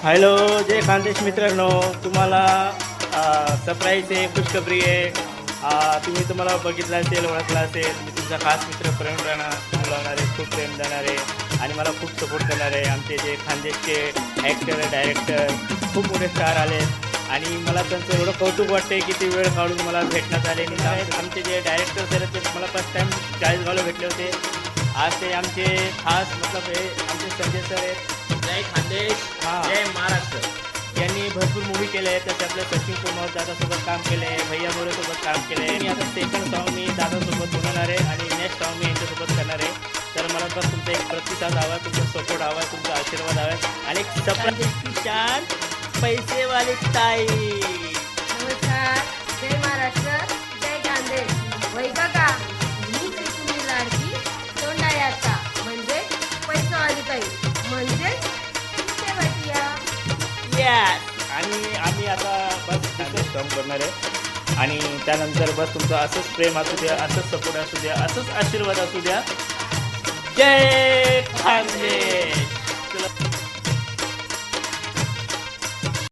Hello जय खानदेश मित्रांनो, तुम्हाला surprise आहे, खुशखबरी आहे. तुम्हाला बघितलं असेल, ओळखलं असेल. मी तुमचा खास मित्र प्रवीण राणा, बोलवणारे, खूप प्रेम देणारे आणि मला खूप सपोर्ट करणारे आमचे जे खानदेशचे ॲक्टर डायरेक्टर खूप मोठे स्टार आले आणि मला त्यांचं एवढं कौतुक वाटते की ते वेळ काढून मला भेटण्यात आले. आणि आमचे जे डायरेक्टर्स आहेत ते मला फर्स्ट टाईम चाळीसगावला भेटले होते. आज ते आमचे खास मतलब हे आमचे संजय सर आहेत. जय खानदेश, जय महाराष्ट्र. यांनी भरपूर मूवी केले आहेत. त्याचे आपल्या सचिन कुमार दादासोबत काम केले आहे, भैया मोरेसोबत काम केले आहे. आणि आता सेकंड सॉन्ग मी दादासोबत बनवणार आहे आणि नेक्स्ट सॉन्ग मी यांच्यासोबत करणार आहे. तर मला बस तुमचा एक प्रतिसाद हवा, तुमचा सपोर्ट हवा, तुमचा आशीर्वाद हवा आणि एक सरप्राईजची शान पैसेवाली ताई. नमस्कार, जय महाराष्ट्र, जय खानदेश. वै काका, मी तुम्ही लाडकी तोंडाळ्याचा म्हणजे पैसावाली ताई म्हणजे यस. आणि आम्ही आता बस दुसरं सॉन्ग करणार आहे आणि त्यानंतर बस तुमचं असंच प्रेम असू द्या, असंच सपोर्ट असू द्या, असंच आशीर्वाद असू द्या. जय